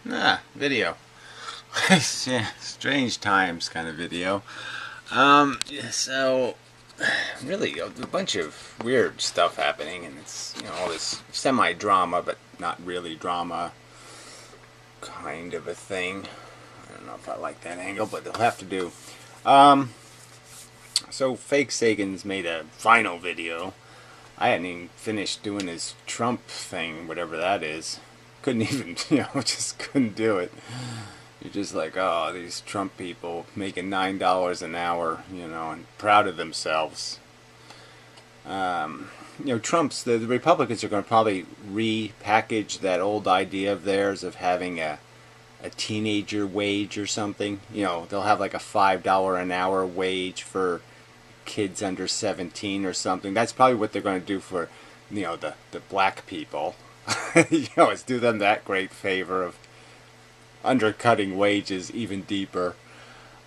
Video. Yeah, strange times kind of video. Yeah, so really a bunch of weird stuff happening, and it's all this semi-drama, but not really drama kind of a thing. I don't know if I like that angle, but they'll have to do. Um, so Fake Sagan's made a final video. I hadn't even finished doing his Trump thing, whatever that is. Couldn't even, just couldn't do it. You're just like, oh, these Trump people making $9 an hour, and proud of themselves. Trump's, the Republicans are going to probably repackage that old idea of theirs of having a teenager wage or something. They'll have like a $5 an hour wage for kids under 17 or something. That's probably what they're going to do for, the black people. It's do them that great favor of undercutting wages even deeper.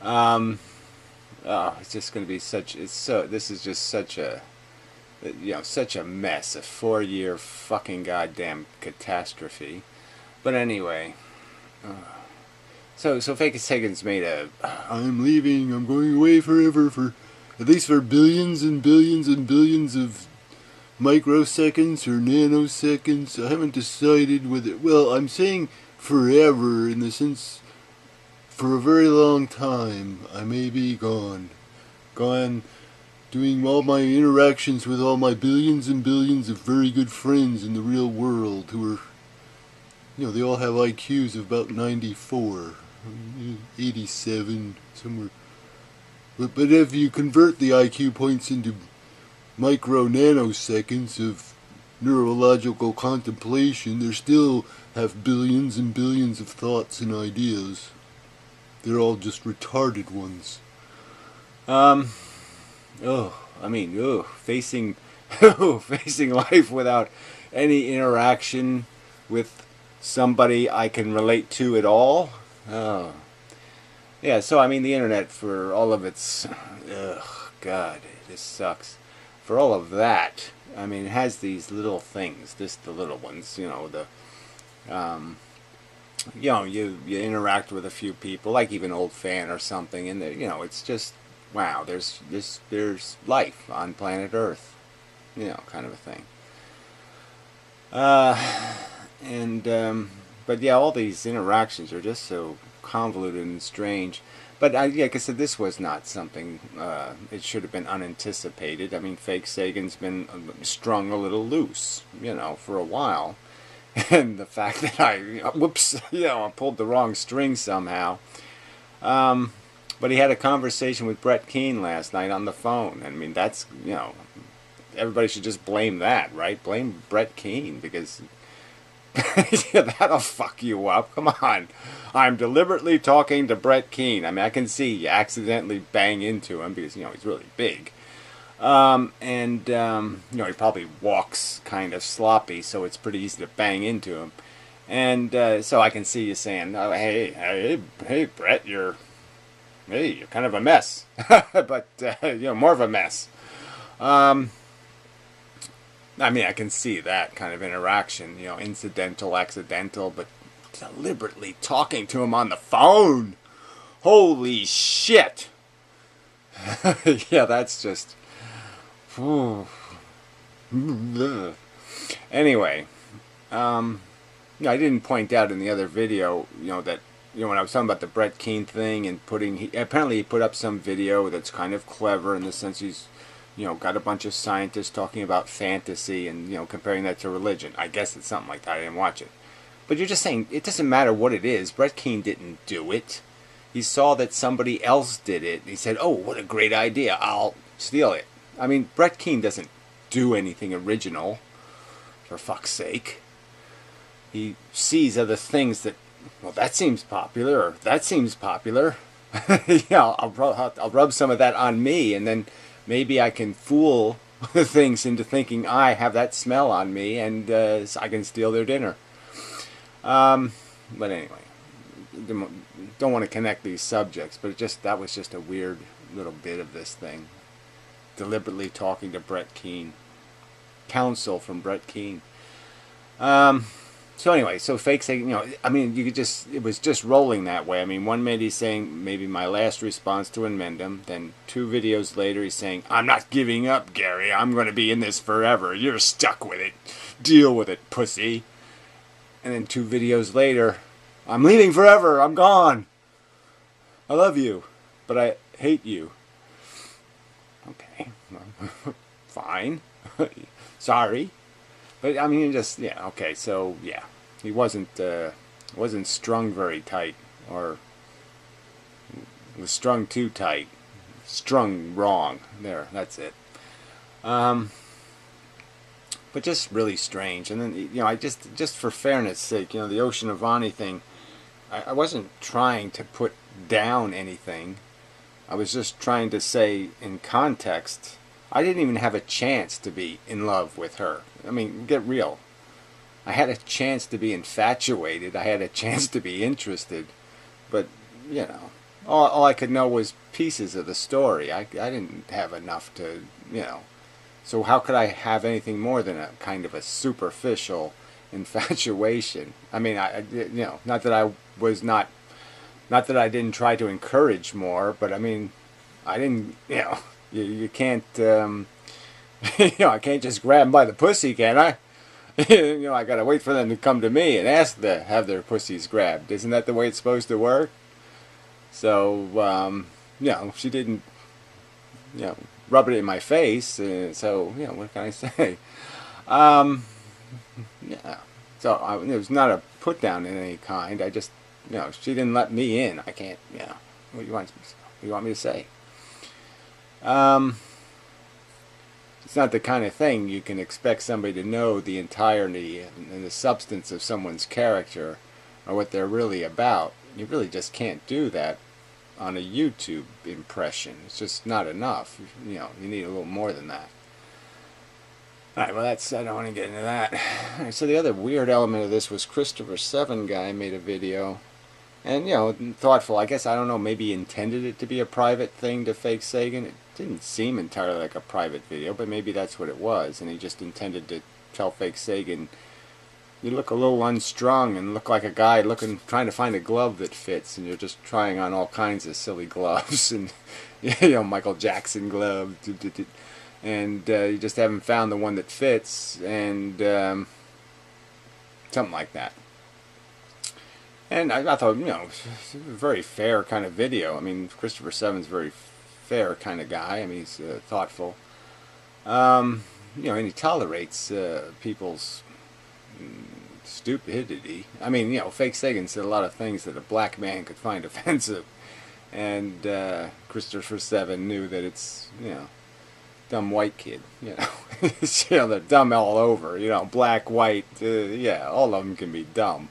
It's just going to be this is just such a, such a mess, a 4-year fucking goddamn catastrophe. But anyway, so Fake Sagan's made I'm leaving, I'm going away forever for, at least for billions and billions and billions of microseconds or nanoseconds. I haven't decided whether, well, I'm saying forever in the sense for a very long time. I may be gone doing all my interactions with all my billions and billions of very good friends in the real world who are, they all have IQs of about 94, 87, somewhere. But if you convert the IQ points into micro nanoseconds of neurological contemplation, they still have billions and billions of thoughts and ideas. They're all just retarded ones. Facing facing life without any interaction with somebody I can relate to at all. Oh. Yeah, so the internet, for all of its, God, this sucks. For all of that, it has these little things, just the little ones, you interact with a few people, like even old fan or something, and it's just, wow, there's life on planet Earth, kind of a thing. But yeah, all these interactions are just so convoluted and strange. But like I said, this was not something, it should have been unanticipated. Fake Sagan's been strung a little loose, for a while. And the fact that I pulled the wrong string somehow. But he had a conversation with Brett Keane last night on the phone. That's, everybody should just blame that, right? Blame Brett Keane, because that'll fuck you up. Come on. I'm deliberately talking to Brett Keane. I can see you accidentally bang into him because, he's really big. He probably walks kind of sloppy, so it's pretty easy to bang into him. And so I can see you saying, oh, hey, Brett, you're kind of a mess. But, more of a mess. I can see that kind of interaction, incidental, accidental, but deliberately talking to him on the phone. Holy shit. Yeah, that's just... Anyway, I didn't point out in the other video, that, when I was talking about the Brett Keane thing and apparently he put up some video that's kind of clever in the sense he's, got a bunch of scientists talking about fantasy and, comparing that to religion. I guess it's something like that. I didn't watch it. But you're just saying, it doesn't matter what it is. Brett Keane didn't do it. He saw that somebody else did it. He said, oh, what a great idea. I'll steal it. Brett Keane doesn't do anything original, for fuck's sake. He sees other things that, well, that seems popular, or that seems popular. Yeah, I'll rub some of that on me, and then maybe I can fool things into thinking I have that smell on me, and I can steal their dinner. But anyway, don't want to connect these subjects, but that was just a weird little bit of this thing. Deliberately talking to Brett Keane. Counsel from Brett Keane. So anyway, so fake Sagan, I mean, you could just, it was just rolling that way. I mean, one minute he's saying maybe my last response to Inmendum, then 2 videos later he's saying, I'm not giving up, Gary. I'm going to be in this forever. You're stuck with it. Deal with it, pussy. And then 2 videos later, I'm leaving forever. I'm gone. I love you, but I hate you. Okay, well, fine. Sorry. But I mean, just, yeah, okay. So yeah, he wasn't strung very tight, or was strung too tight, strung wrong. There, that's it. But just really strange. And then I just for fairness sake, the Ocean Avani thing. I wasn't trying to put down anything. I was just trying to say in context. I didn't even have a chance to be in love with her. I mean, get real. I had a chance to be infatuated. I had a chance to be interested. But, all I could know was pieces of the story. I didn't have enough to, So how could I have anything more than a kind of a superficial infatuation? I mean, not that I was not that I didn't try to encourage more, but I mean, I didn't, you can't, I can't just grab them by the pussy, can I? I gotta wait for them to come to me and ask to have their pussies grabbed. Isn't that the way it's supposed to work? So, she didn't, rub it in my face. So, what can I say? Yeah. So it was not a put down in any kind. I just, she didn't let me in. I can't, What do you want me to say? It's not the kind of thing you can expect somebody to know the entirety and the substance of someone's character or what they're really about. You really just can't do that on a YouTube impression. It's just not enough. You need a little more than that. Alright, well I don't want to get into that. Alright, so the other weird element of this was Christopher 7 guy made a video. And, thoughtful. I guess, I don't know, maybe he intended it to be a private thing to fake Sagan. It didn't seem entirely like a private video, but maybe that's what it was. And he just intended to tell fake Sagan, you look a little unstrung and look like a guy trying to find a glove that fits. And you're just trying on all kinds of silly gloves. And, Michael Jackson gloves. And you just haven't found the one that fits. And something like that. And I thought, it's a very fair kind of video. I mean, Christopher 7's a very fair kind of guy. I mean, he's thoughtful. And he tolerates people's stupidity. I mean, fake Sagan said a lot of things that a black man could find offensive. And Christopher 7 knew that it's, dumb white kid, they're dumb all over, black, white, all of them can be dumb.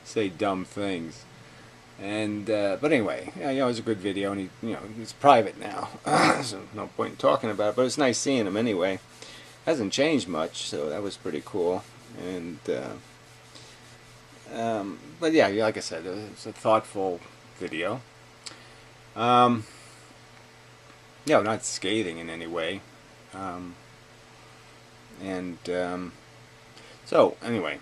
Say dumb things. And but anyway, it was a good video, and he's private now, so no point in talking about it, but it's nice seeing him anyway. Hasn't changed much, so that was pretty cool. And but yeah, like I said, it's a thoughtful video. Not scathing in any way. So anyway,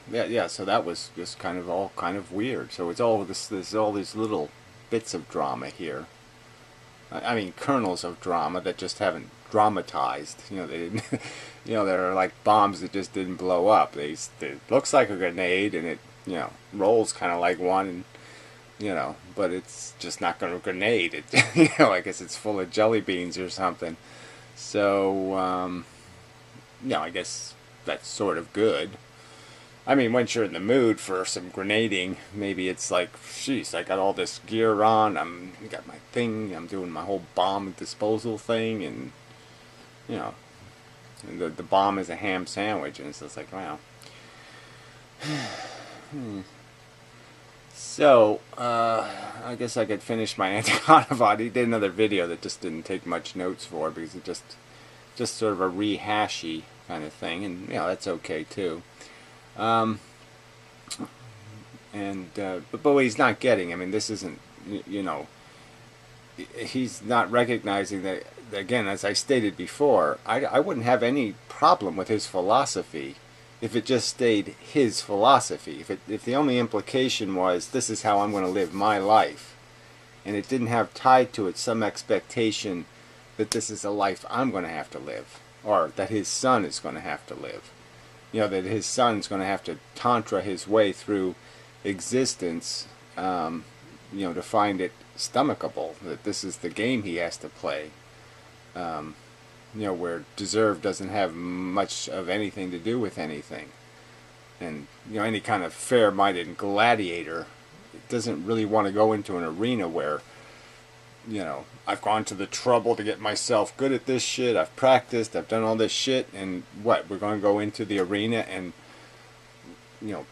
so that was just kind of weird. So it's all there's all these little bits of drama here. I mean, kernels of drama that just haven't dramatized. They didn't. There are like bombs that just didn't blow up. It looks like a grenade, and it rolls kind of like one, and but it's just not going to grenade. It I guess it's full of jelly beans or something. So I guess that's sort of good. I mean, once you're in the mood for some grenading, maybe it's like, jeez, I got all this gear on, got my thing, I'm doing my whole bomb disposal thing, and, and the bomb is a ham sandwich, and it's just like, wow. So, I guess I could finish my Anti-Hanavad. He did another video that just didn't take much notes for, because it just sort of a rehashy kind of thing, and, that's okay, too. But what he's not getting, I mean, this isn't, he's not recognizing that, again, as I stated before, I wouldn't have any problem with his philosophy if it just stayed his philosophy. If the only implication was this is how I'm going to live my life, and it didn't have tied to it some expectation that this is a life I'm going to have to live, or that his son is going to have to live. You know, that his son's going to have to tantra his way through existence, you know, to find it stomachable, that this is the game he has to play. You know, where deserve doesn't have much of anything to do with anything. And, you know, any kind of fair-minded gladiator doesn't really want to go into an arena where, you know, I've gone to the trouble to get myself good at this shit, I've practiced, I've done all this shit, and what, we're going to go into the arena and, you know,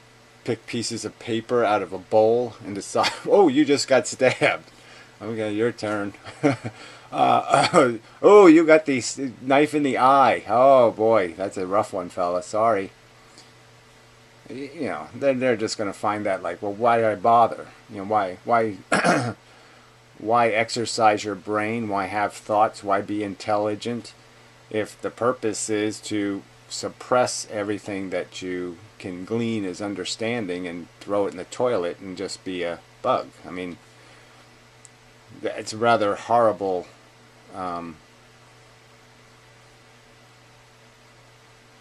pick pieces of paper out of a bowl and decide, oh, you just got stabbed. Okay, your turn. Oh, you got the knife in the eye. Oh boy, that's a rough one, fella. Sorry. You know, then they're just going to find that like, well, why did I bother? You know, why, why exercise your brain? Why have thoughts? Why be intelligent? If the purpose is to suppress everything that you can glean as understanding and throw it in the toilet and just be a bug. I mean, it's a rather horrible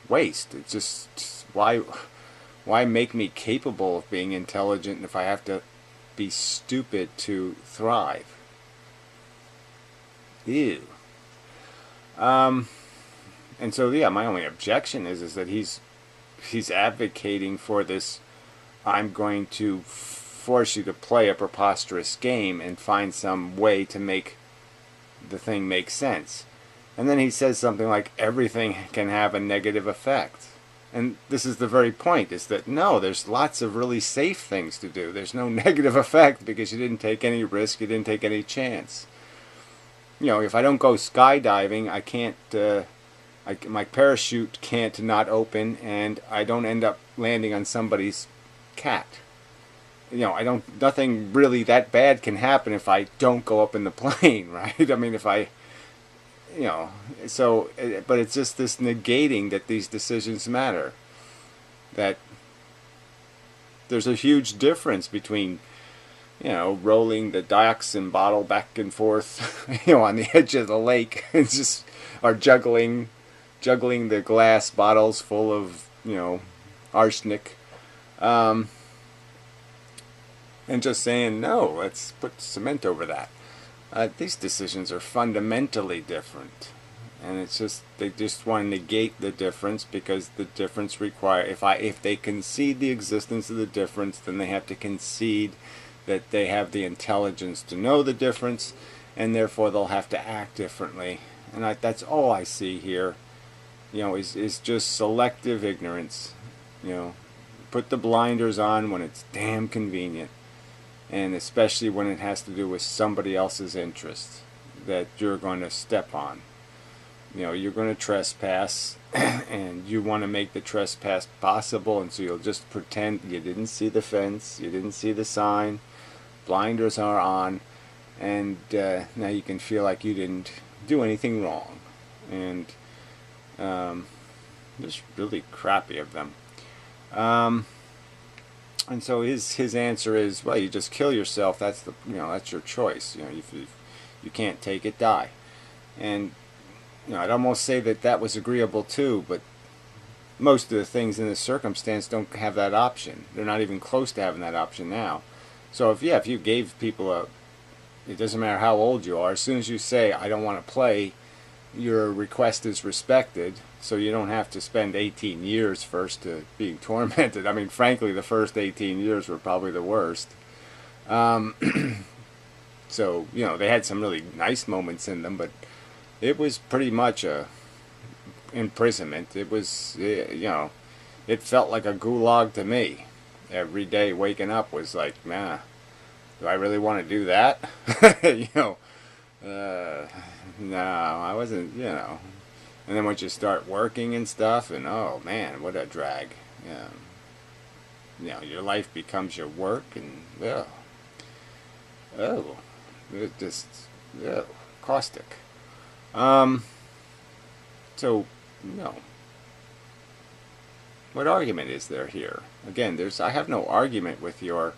waste. It's just, why make me capable of being intelligent if I have to be stupid to thrive? Ew. And so yeah, my only objection is that he's advocating for this, I'm going to force you to play a preposterous game and find some way to make the thing make sense. And then he says something like, everything can have a negative effect. And this is the very point, is that no, there's lots of really safe things to do. There's no negative effect because you didn't take any risk, you didn't take any chance. You know, if I don't go skydiving, I can't, my parachute can't not open, and I don't end up landing on somebody's cat. You know, nothing really that bad can happen if I don't go up in the plane, right? I mean, if I, you know, so, but it's just this negating that these decisions matter. That there's a huge difference between, you know, rolling the dioxin bottle back and forth, you know, on the edge of the lake, and just, or juggling the glass bottles full of, you know, arsenic. And just saying, no, let's put cement over that. These decisions are fundamentally different. And it's just, they just want to negate the difference because the difference if they concede the existence of the difference, then they have to concede that they have the intelligence to know the difference, and therefore they'll have to act differently. And that's all I see here, you know, is just selective ignorance. You know, put the blinders on when it's damn convenient. And especially when it has to do with somebody else's interests that you're going to step on. You know, you're going to trespass, and you want to make the trespass possible, and so you'll just pretend you didn't see the fence, you didn't see the sign, blinders are on, and now you can feel like you didn't do anything wrong. And just really crappy of them. And so his answer is, well, you just kill yourself. That's that's your choice. You know, if you can't take it, die. And you know, I'd almost say that was agreeable too, but most of the things in this circumstance don't have that option. They're not even close to having that option now. So if you gave people it doesn't matter how old you are, as soon as you say, I don't want to play, your request is respected, so you don't have to spend 18 years first being tormented. I mean, frankly, the first 18 years were probably the worst. So, you know, they had some really nice moments in them, but it was pretty much a imprisonment. It was, you know, it felt like a gulag to me. Every day waking up was like, man, do I really want to do that? You know, no, I wasn't, you know. And then once you start working and stuff, and oh man, what a drag. Yeah. You know, your life becomes your work, and it just, caustic. So, you know, What argument is there here? Again, I have no argument with your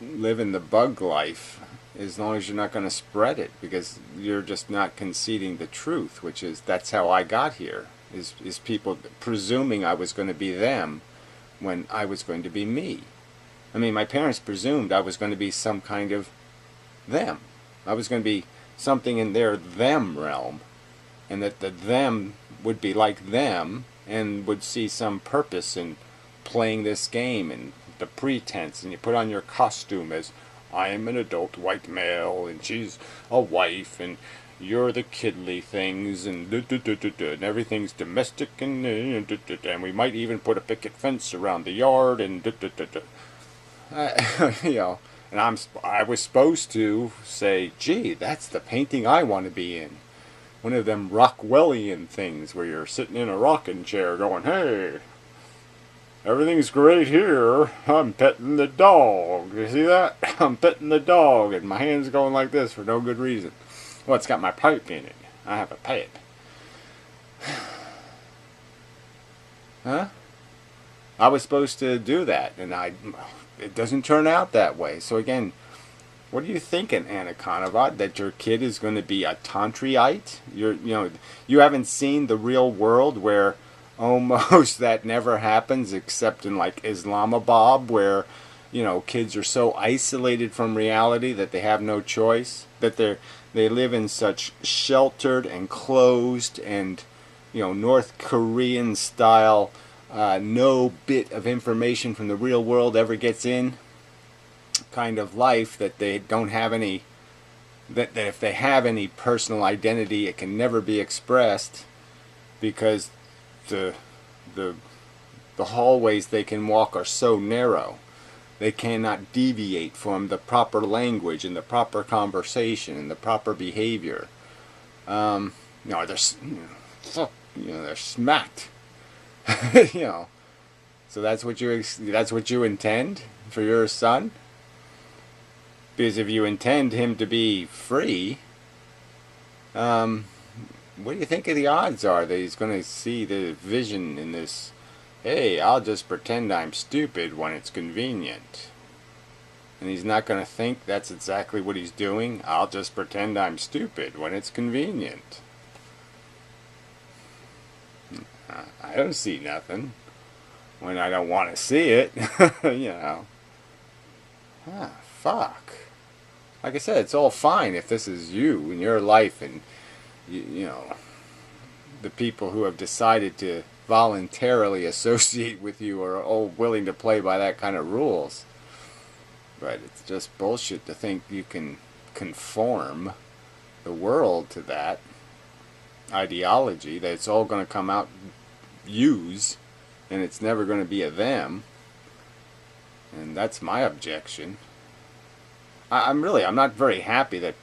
living the bug life as long as you're not going to spread it, because you're just not conceding the truth, which is that's how I got here, is people presuming I was going to be them when I was going to be me. I mean, my parents presumed I was going to be some kind of them. I was going to be something in their them realm, and that the them would be like them and would see some purpose in playing this game and the pretense, and you put on your costume as I am an adult white male and she's a wife and you're the kidly things and and everything's domestic and we might even put a picket fence around the yard and you know, and I was supposed to say, gee, that's the painting I want to be in. One of them Rockwellian things where you're sitting in a rocking chair going, hey, everything's great here. I'm petting the dog. You see that? I'm petting the dog and my hand's going like this for no good reason. Well, it's got my pipe in it. I have a pipe. Huh? I was supposed to do that, and it doesn't turn out that way. So again, what are you thinking, Anna Konovad? That your kid is going to be a tantriite? You haven't seen the real world where almost that never happens, except in like Islamabad, where kids are so isolated from reality that they have no choice, that they live in such sheltered and closed and North Korean style, no bit of information from the real world ever gets in kind of life, that they don't have any, that if they have any personal identity, it can never be expressed, because the hallways they can walk are so narrow. They cannot deviate from the proper language and the proper conversation and the proper behavior. They're smacked. So that's what you intend for your son. Because if you intend him to be free, what do you think of the odds are that he's going to see the vision in this, hey, I'll just pretend I'm stupid when it's convenient? And he's not going to think that's exactly what he's doing. I'll just pretend I'm stupid when it's convenient. I don't see nothing when I don't want to see it. Fuck. Like I said, it's all fine if this is you in your life and the people who have decided to voluntarily associate with you are all willing to play by that kind of rules. But it's just bullshit to think you can conform the world to that ideology, that it's all going to come out yous and it's never going to be a them. And that's my objection. I'm not very happy that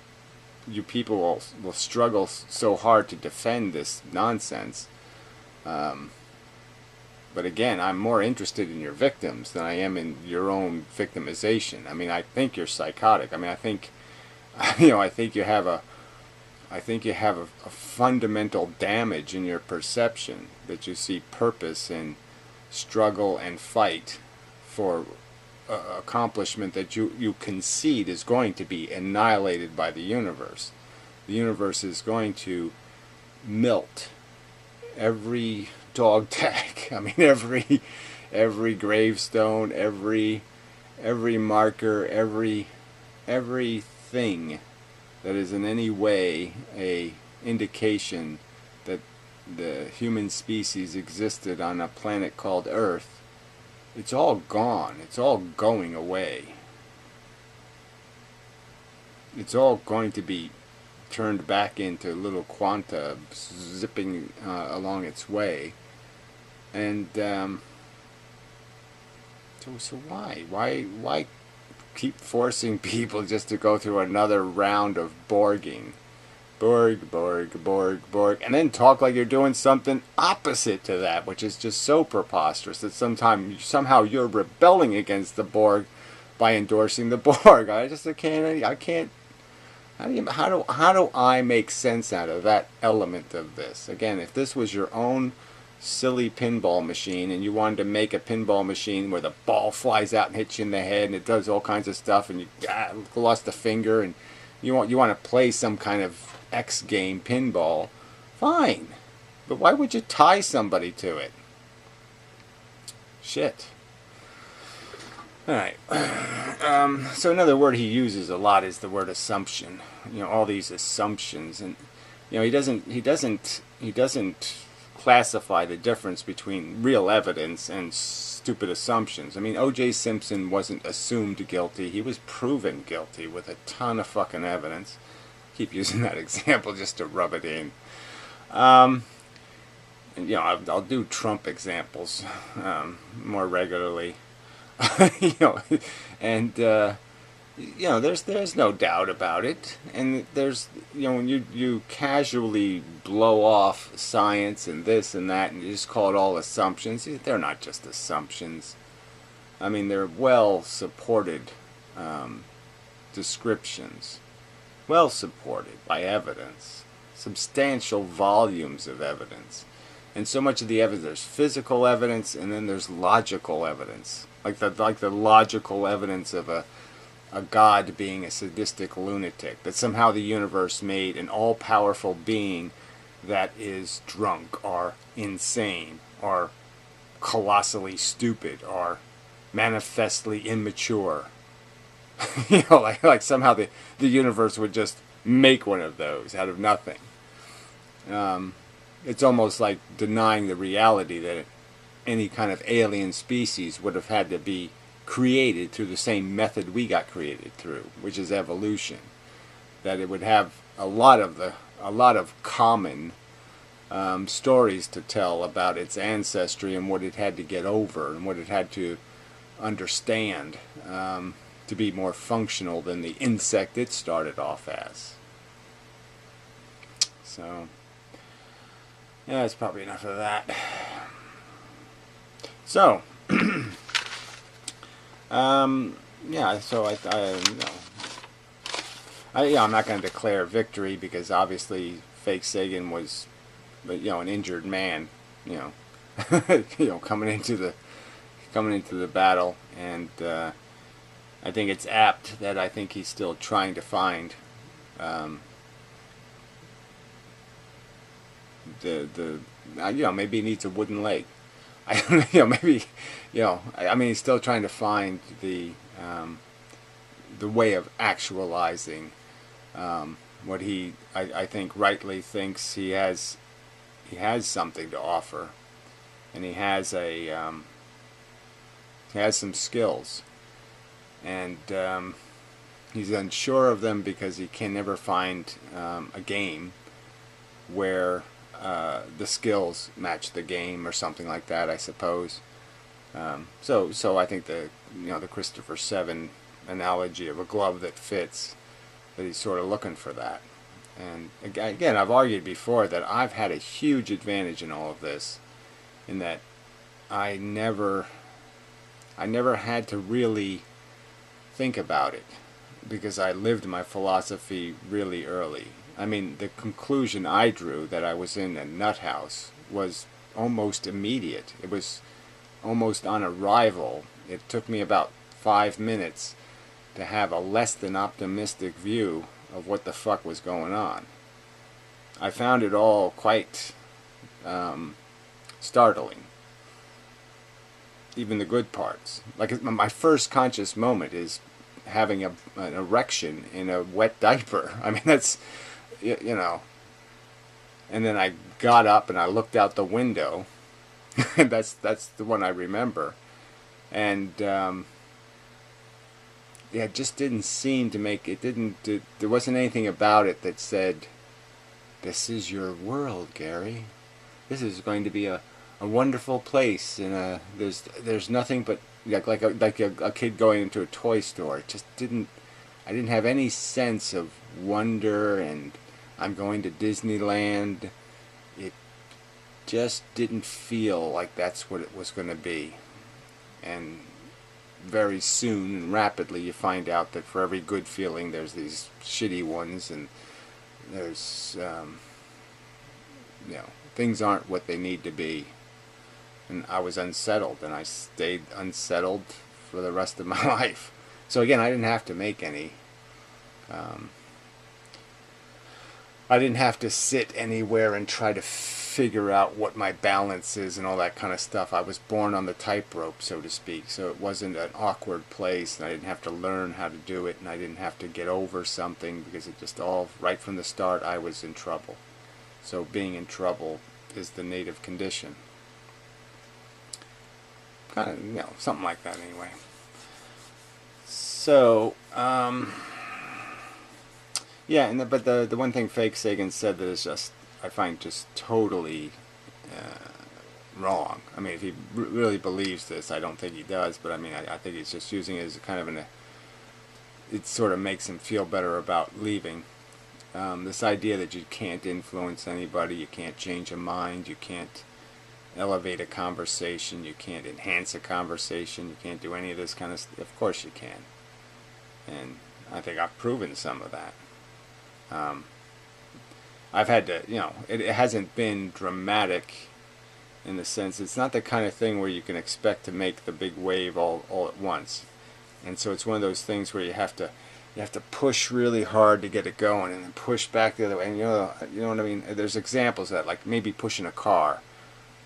you people will struggle so hard to defend this nonsense. But again, I'm more interested in your victims than I am in your own victimization. I mean, I think you're psychotic. I mean, I think you have a fundamental damage in your perception, that you see purpose in struggle and fight for accomplishment that you concede is going to be annihilated by the universe. The universe is going to melt every dog tag. I mean, every gravestone, every marker, everything that is in any way a indication that the human species existed on a planet called Earth. It's all gone. It's all going away. It's all going to be turned back into little quanta zipping along its way. And so why keep forcing people just to go through another round of Borging? Borg, and then talk like you're doing something opposite to that, which is just so preposterous that somehow you're rebelling against the Borg by endorsing the Borg. I can't. How do I make sense out of that element of this? Again, if this was your own silly pinball machine, and you wanted to make a pinball machine where the ball flies out and hits you in the head and it does all kinds of stuff, and you lost a finger, and you want to play some kind of X game pinball, fine. But why would you tie somebody to it? Shit. Alright. So another word he uses a lot is the word assumption. You know, all these assumptions, and you know, he doesn't classify the difference between real evidence and stupid assumptions. I mean, O.J. Simpson wasn't assumed guilty. He was proven guilty with a ton of fucking evidence. Keep using that example just to rub it in. And, you know, I'll do Trump examples more regularly. You know, and you know, there's no doubt about it, and there's, you know, when you casually blow off science and this and that, and you just call it all assumptions, they're not just assumptions. I mean, they're well supported descriptions, well supported by evidence, substantial volumes of evidence, and so much of the evidence, there's physical evidence, and then there's logical evidence, like the logical evidence of a God being a sadistic lunatic, that somehow the universe made an all-powerful being that is drunk or insane or colossally stupid or manifestly immature. You know, like somehow the universe would just make one of those out of nothing. It's almost like denying the reality that any kind of alien species would have had to be created through the same method we got created through, which is evolution. That it would have a lot of common stories to tell about its ancestry and what it had to get over and what it had to understand to be more functional than the insect it started off as. So, yeah, that's probably enough of that. So, yeah, so I'm not going to declare victory because obviously Fake Sagan was, you know, an injured man, you know, you know, coming into the battle, and I think it's apt that I think he's still trying to find you know, maybe he needs a wooden leg. I don't know, you know, maybe, you know, I mean, he's still trying to find the way of actualizing what I think rightly thinks he has something to offer, and he has some skills, and he's unsure of them because he can never find a game where the skills match the game or something like that, I suppose. So I think the Christopher 7 analogy of a glove that fits, that he's sort of looking for that. And again, I've argued before that I've had a huge advantage in all of this, in that I never had to really think about it, because I lived my philosophy really early. I mean, the conclusion I drew that I was in a nut house was almost immediate. It was almost on arrival. It took me about 5 minutes to have a less than optimistic view of what the fuck was going on. I found it all quite startling. Even the good parts. Like, my first conscious moment is having an erection in a wet diaper. I mean, that's, you know. And then I got up and I looked out the window. And that's the one I remember. And yeah, it just didn't seem to make it. There wasn't anything about it that said, "This is your world, Gary. This is going to be a wonderful place." And there's nothing but like a kid going into a toy store. It just didn't. I didn't have any sense of wonder, and I'm going to Disneyland. It just didn't feel like that's what it was going to be. And very soon and rapidly you find out that for every good feeling there's these shitty ones, and there's you know, things aren't what they need to be, and I was unsettled, and I stayed unsettled for the rest of my life. So again, I didn't have to make any. I didn't have to sit anywhere and try to figure out what my balance is and all that kind of stuff. I was born on the tightrope, so to speak, so it wasn't an awkward place, and I didn't have to learn how to do it, and I didn't have to get over something, because it just all, right from the start, I was in trouble. So being in trouble is the native condition. Kind of, something like that anyway. So, yeah, but the one thing Fake Sagan said that is just, I find just totally wrong. I mean, if he really believes this, I don't think he does, but I mean, I think he's just using it as kind of it sort of makes him feel better about leaving. This idea that you can't influence anybody, you can't change a mind, you can't elevate a conversation, you can't enhance a conversation, you can't do any of this kind of stuff. Of course you can. And I think I've proven some of that. I've had to, it hasn't been dramatic in the sense, it's not the kind of thing where you can expect to make the big wave all at once. And so it's one of those things where you have to push really hard to get it going, and then push back the other way. And you know what I mean? There's examples of that, like maybe pushing a car.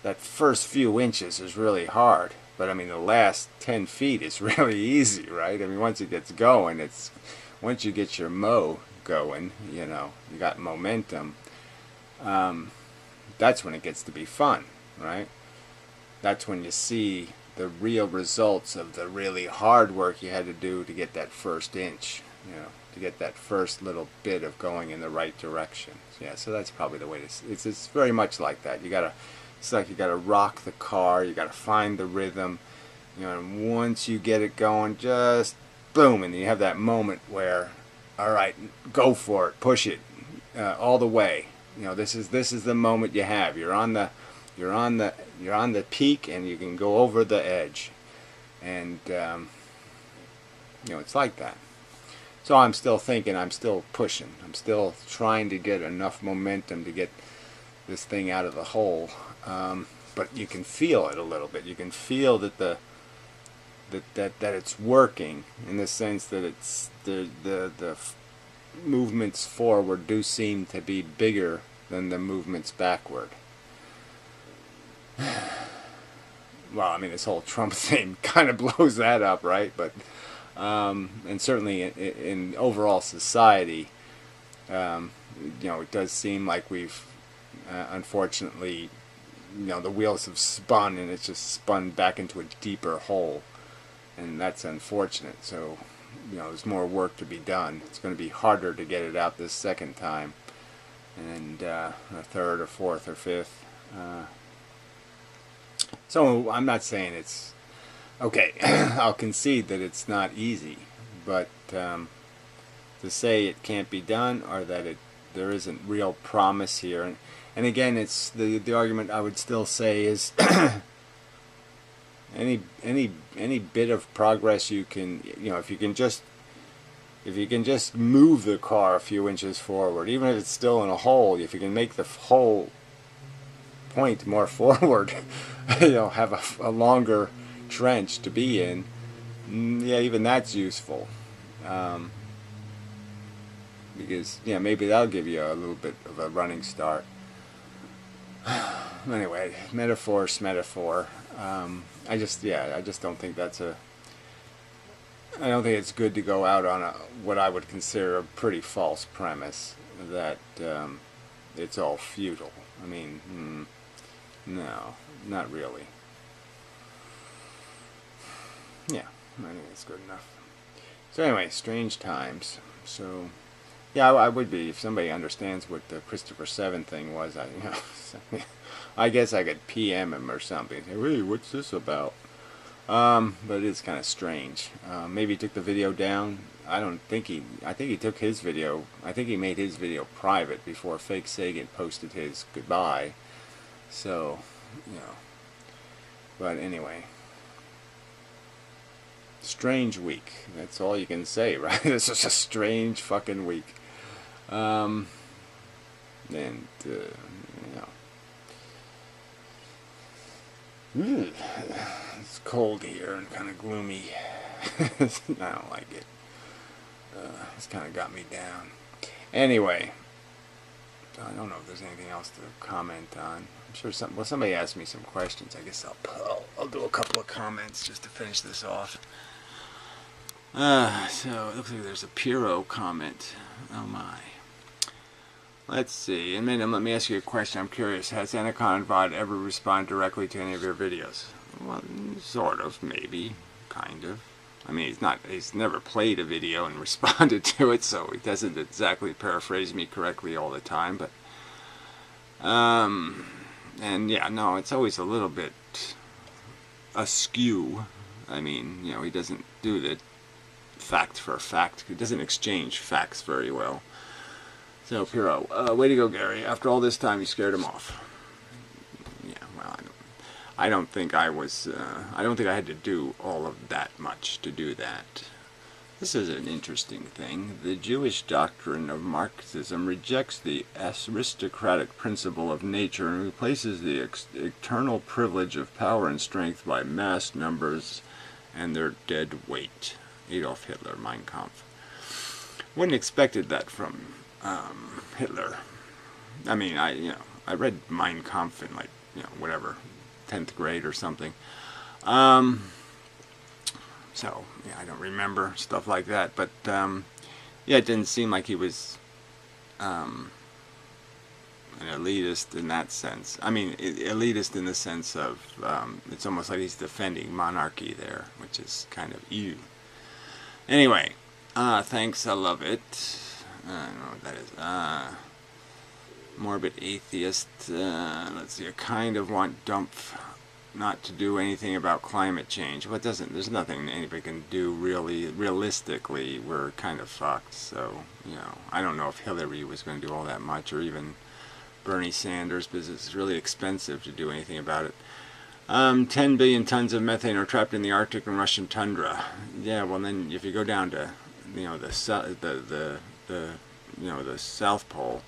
That first few inches is really hard, but I mean the last 10 feet is really easy, right? I mean, once it gets going, once you get your going, you got momentum, that's when it gets to be fun, right? That's when you see the real results of the really hard work you had to do to get that first inch, to get that first little bit of going in the right direction. Yeah, so that's probably the way it's very much like that. It's like you gotta rock the car, you gotta find the rhythm, and once you get it going, just boom, and you have that moment where, all right, go for it, push it, all the way. This is the moment you have. You're on the peak, and you can go over the edge, and it's like that. So I'm still thinking, I'm still pushing, I'm still trying to get enough momentum to get this thing out of the hole. But you can feel it a little bit. You can feel that that it's working, in the sense that it's the movements forward do seem to be bigger than the movements backward. Well, I mean, this whole Trump thing kind of blows that up, right? But and certainly in overall society, it does seem like we've unfortunately, the wheels have spun, and it's just spun back into a deeper hole, and that's unfortunate. So, there's more work to be done. It's going to be harder to get it out this second time, and a third or fourth or fifth. So I'm not saying it's okay. I'll concede that it's not easy, but to say it can't be done, or that there isn't real promise here, and again, it's the argument I would still say is any bit of progress you can, if you can just move the car a few inches forward, even if it's still in a hole, if you can make the hole point more forward, have a longer trench to be in, yeah, even that's useful. Because maybe that'll give you a little bit of a running start. Anyway, metaphor's metaphor. I just don't think I don't think it's good to go out on what I would consider a pretty false premise that it's all futile. I mean, no, not really. Yeah, I think it's good enough. So anyway, strange times. So, yeah, I would be, if somebody understands what the Christopher 7 thing was. I guess I could PM him or something. Say, hey, what's this about? But it is kind of strange. Maybe he took the video down. I think he took his video. I think he made his video private before Fake Sagan posted his goodbye. So, but anyway. Strange week. That's all you can say, right? It's just a strange fucking week. And, It's cold here and kind of gloomy. I don't like it. It's kind of got me down. Anyway, I don't know if there's anything else to comment on. I'm sure somebody asked me some questions. I guess I'll do a couple of comments just to finish this off. So it looks like there's a Piro comment. Oh my. Let's see. And then let me ask you a question. I'm curious. Has Anaconda VOD ever responded directly to any of your videos? Well, sort of, maybe, kind of. I mean, he's never played a video and responded to it, so he doesn't exactly paraphrase me correctly all the time, but, and yeah, no, it's always a little bit askew. I mean, you know, he doesn't do the fact for fact. He doesn't exchange facts very well. So, Piro, way to go, Gary. After all this time, you scared him off. Yeah, well, I don't think I was, I don't think I had to do all of that much to do that. This is an interesting thing. The Jewish doctrine of Marxism rejects the aristocratic principle of nature and replaces the eternal privilege of power and strength by mass numbers and their dead weight. Adolf Hitler, Mein Kampf. Wouldn't expected that from Hitler. I mean, I read Mein Kampf in like, whatever, 10th grade or something. So, yeah, I don't remember stuff like that, but, yeah, it didn't seem like he was, an elitist in that sense. I mean, elitist in the sense of, it's almost like he's defending monarchy there, which is kind of ew. Anyway, thanks, I love it. I don't know what that is. Morbid atheist. Let's see. I kind of want Dumpf not to do anything about climate change. What doesn't? There's nothing anybody can do really. Realistically, we're kind of fucked. So, I don't know if Hillary was going to do all that much, or even Bernie Sanders, because it's really expensive to do anything about it. 10 billion tons of methane are trapped in the Arctic and Russian tundra. Yeah, well then, if you go down to, the South Pole,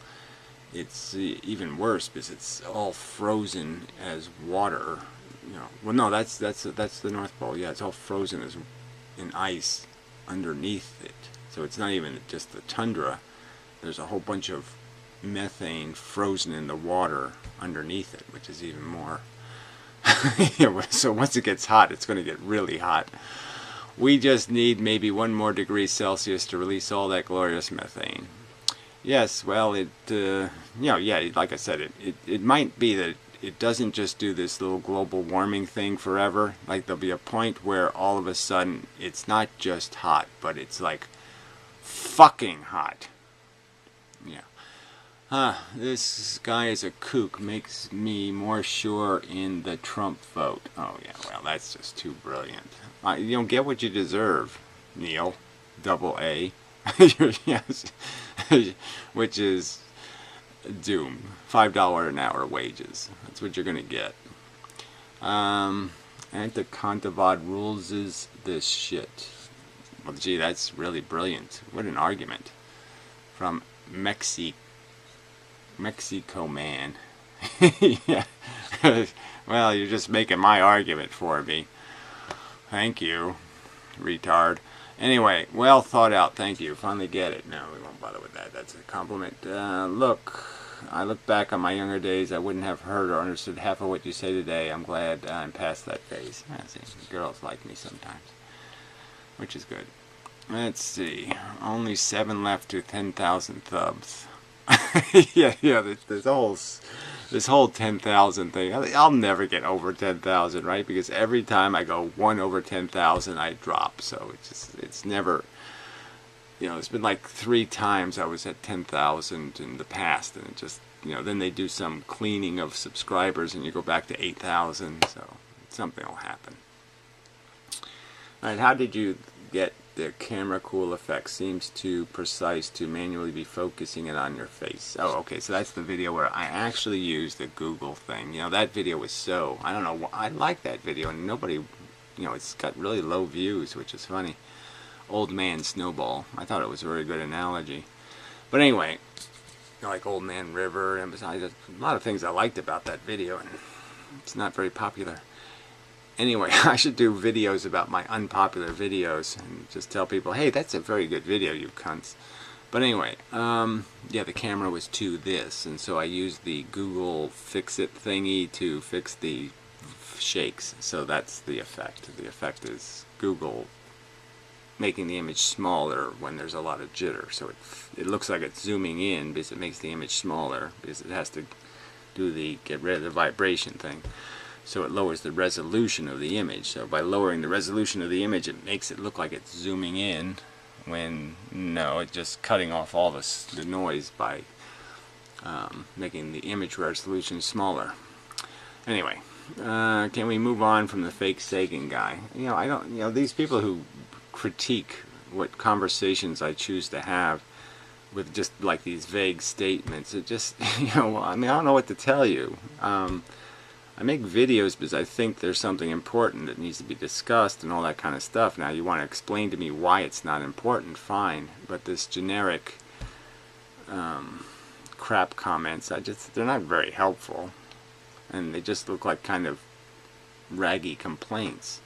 it's even worse because it's all frozen as water. Well, no, that's the North Pole. Yeah, it's all frozen as in ice underneath it. So it's not even just the tundra. There's a whole bunch of methane frozen in the water underneath it, which is even more. So once it gets hot, it's going to get really hot. We just need maybe 1 more degree Celsius to release all that glorious methane. Yes, well, yeah, like I said, it might be that it doesn't just do this little global warming thing forever. Like, there'll be a point where all of a sudden it's not just hot, but it's like fucking hot. Yeah. This guy is a kook. Makes me more sure in the Trump vote. Oh, yeah, well, that's just too brilliant. You don't get what you deserve, Neil. Double A. Yes. Which is doom. $5 an hour wages. That's what you're going to get. Anaconda VOD rules is this shit. Well, gee, that's really brilliant. What an argument. From Mexico man. Yeah. Well, you're just making my argument for me. Thank you, retard. Anyway, well thought out. Thank you. Finally get it. No, we won't bother with that. That's a compliment. Look, I look back on my younger days. I wouldn't have heard or understood half of what you say today. I'm glad I'm past that phase. See, girls like me sometimes, which is good. Let's see. Only 7 left to 10,000 thumbs. yeah. This whole 10,000 thing. I'll never get over 10,000, right? Because every time I go 1 over 10,000, I drop. So it's never. It's been like 3 times I was at 10,000 in the past, and it just, then they do some cleaning of subscribers, and you go back to 8,000. So something will happen. All right, how did you get the camera cool effect? Seems too precise to manually be focusing it on your face. Oh, okay, so that's the video where I actually used the Google thing. That video was so, I don't know, I like that video, and nobody, it's got really low views, which is funny. Old Man Snowball. I thought it was a very good analogy. But anyway, like Old Man River, and besides, a lot of things I liked about that video, and it's not very popular. Anyway, I should do videos about my unpopular videos and just tell people, hey, that's a very good video, you cunts. But anyway, yeah, the camera was to this, and so I used the Google Fix-It thingy to fix the shakes. So that's the effect. The effect is Google making the image smaller when there's a lot of jitter. So it looks like it's zooming in because it makes the image smaller because it has to do the get rid of the vibration thing. So it lowers the resolution of the image. So by lowering the resolution of the image, it makes it look like it's zooming in, when no, it's just cutting off all the noise by making the image resolution smaller. Anyway, can we move on from the fake Sagan guy? You know, I don't. You know, these people who critique what conversations I choose to have with just like these vague statements, it just, you know, I mean, I don't know what to tell you. I make videos because I think there's something important that needs to be discussed and all that kind of stuff. Now, you want to explain to me why it's not important, fine. But this generic crap comments, they're not very helpful. And they just look like kind of raggy complaints.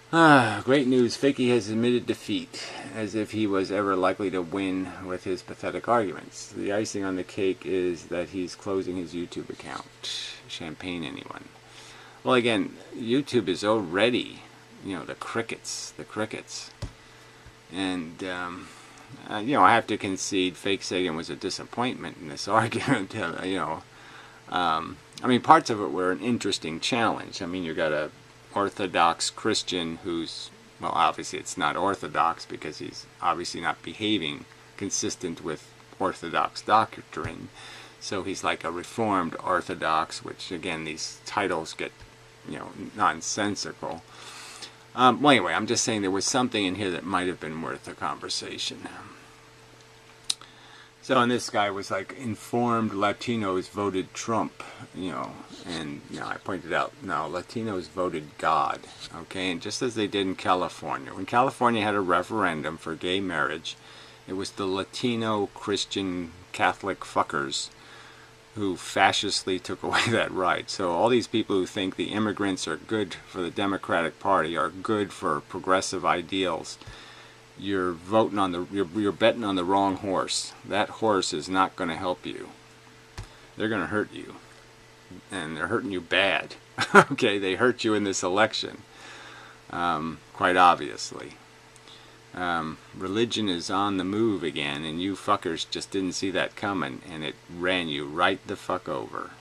Great news. Fakey has admitted defeat, as if he was ever likely to win with his pathetic arguments. The icing on the cake is that he's closing his YouTube account. Champagne, anyone? Well, again, YouTube is already, you know, the crickets. And, you know, I have to concede fake Sagan was a disappointment in this argument, you know. I mean, parts of it were an interesting challenge. I mean, you got a Orthodox Christian who's, well, obviously it's not Orthodox because he's obviously not behaving consistent with Orthodox doctrine. So he's like a Reformed Orthodox, which again, these titles get, you know, nonsensical. Well, anyway, I'm just saying there was something in here that might have been worth a conversation. So, and this guy was like, informed Latinos voted Trump, you know, and, you know, I pointed out, no, Latinos voted God, okay, and just as they did in California. When California had a referendum for gay marriage, it was the Latino Christian Catholic fuckers who fascistly took away that right. So all these people who think the immigrants are good for the Democratic Party, are good for progressive ideals, you're voting on you're betting on the wrong horse. That horse is not going to help you. They're going to hurt you, and they're hurting you bad. Okay, they hurt you in this election, quite obviously. Religion is on the move again, and you fuckers just didn't see that coming, and it ran you right the fuck over.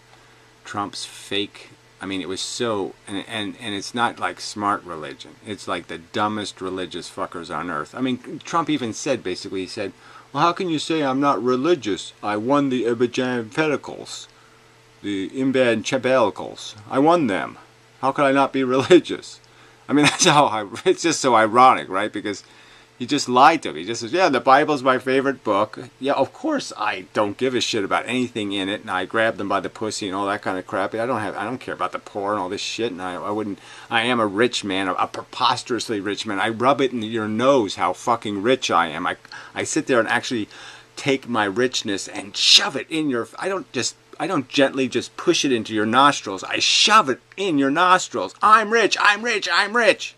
Trump's fake. I mean, it was so, and it's not like smart religion. It's like the dumbest religious fuckers on earth. I mean, Trump even said, basically, he said, well, how can you say I'm not religious? I won the evangelicals, the evangelicals. I won them. How could I not be religious? I mean, that's how it's just so ironic, right? Because he just lied to me. He just says, yeah, the Bible's my favorite book. Yeah, of course I don't give a shit about anything in it, and I grab them by the pussy and all that kind of crap. I don't care about the poor and all this shit, and I am a rich man, a preposterously rich man. I rub it in your nose how fucking rich I am. I sit there and actually take my richness and shove it in your, I don't gently just push it into your nostrils. I shove it in your nostrils. I'm rich, I'm rich, I'm rich.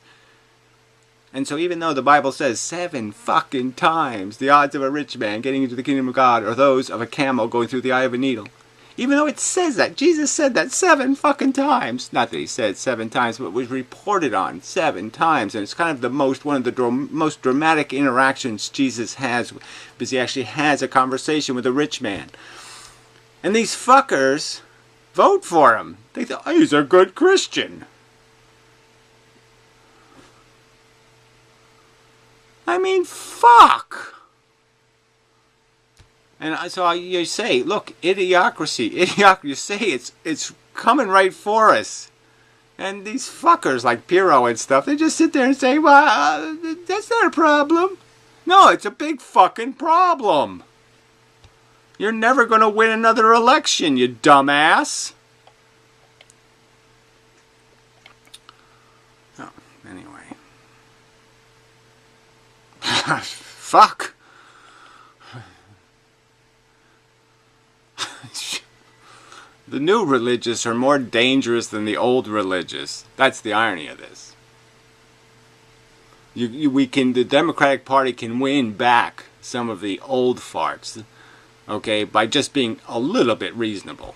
And so even though the Bible says 7 fucking times the odds of a rich man getting into the kingdom of God are those of a camel going through the eye of a needle, even though it says that, Jesus said that 7 fucking times, not that he said 7 times, but was reported on 7 times, and it's kind of one of the most dramatic interactions Jesus has, because he actually has a conversation with a rich man. And these fuckers vote for him. They think, oh, he's a good Christian. I mean, fuck. And so you say, look, idiocracy. You say it's coming right for us. And these fuckers like Piro and stuff, they just sit there and say, well, that's not a problem. No, it's a big fucking problem. You're never going to win another election, you dumbass. Oh, anyway. Fuck. The new religious are more dangerous than the old religious. That's the irony of this. The Democratic Party can win back some of the old farts, okay, by just being a little bit reasonable.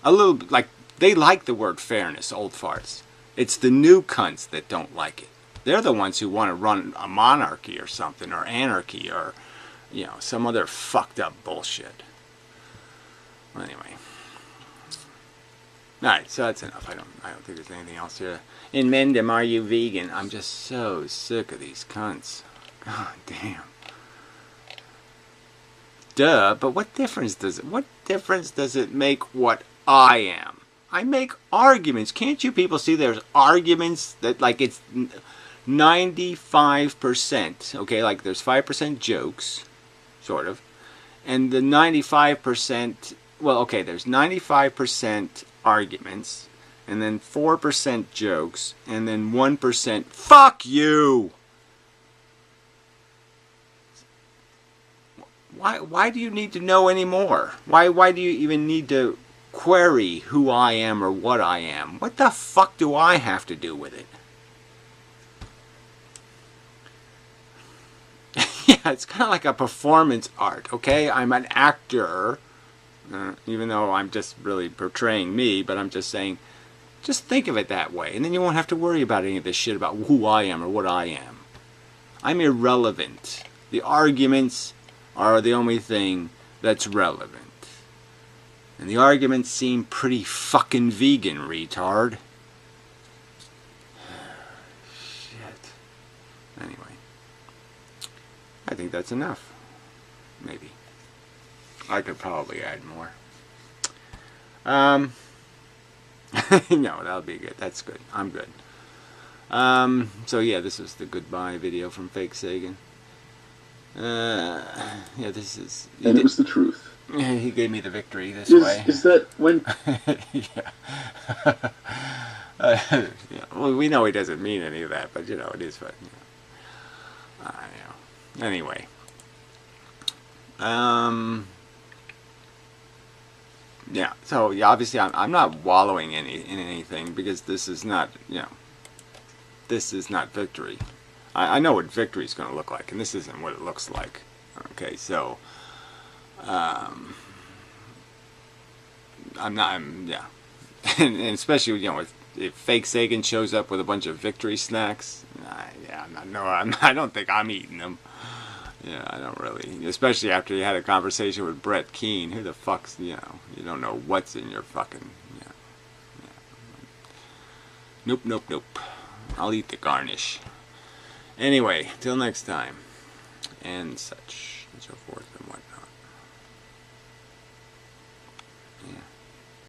A little bit, like, they like the word fairness, old farts. It's the new cunts that don't like it. They're the ones who want to run a monarchy or something, or anarchy, or, you know, some other fucked up bullshit. Well, anyway. Alright, so that's enough. I don't think there's anything else here. In Mendham, are you vegan? I'm just so sick of these cunts. God damn. Duh, but what difference does it make what I am? I make arguments. Can't you people see there's arguments that, like, it's 95%, okay, like there's 5% jokes, sort of, and the 95%, well, okay, there's 95% arguments, and then 4% jokes, and then 1% fuck you. Why do you need to know any more? Why do you even need to query who I am or what I am? What the fuck do I have to do with it? Yeah, it's kind of like a performance art, okay? I'm an actor, even though I'm just really portraying me, but I'm just saying, just think of it that way, and then you won't have to worry about any of this shit about who I am or what I am. I'm irrelevant. The arguments are the only thing that's relevant. And the arguments seem pretty fucking vegan, retard. Shit. Anyway. I think that's enough. Maybe. I could probably add more. No, that'll be good. That's good. I'm good. So yeah, this is the goodbye video from Fake Sagan. Yeah, this is... And it was the truth. Yeah, he gave me the victory this way. Is that when... Yeah. Yeah. Well, we know he doesn't mean any of that, but, you know, it is fun. You know. Anyway. Yeah, so yeah, obviously I'm not wallowing in anything, because this is not, you know, this is not victory. I know what victory is going to look like, and this isn't what it looks like. Okay, so yeah. And especially, you know, if Fake Sagan shows up with a bunch of victory snacks, yeah, I don't think I'm eating them. Yeah, I don't really. Especially after you had a conversation with Brett Keane. Who the fuck's, you know, you don't know what's in your fucking, yeah. Nope, nope, nope. I'll eat the garnish. Anyway, till next time. And such, and so forth, and whatnot.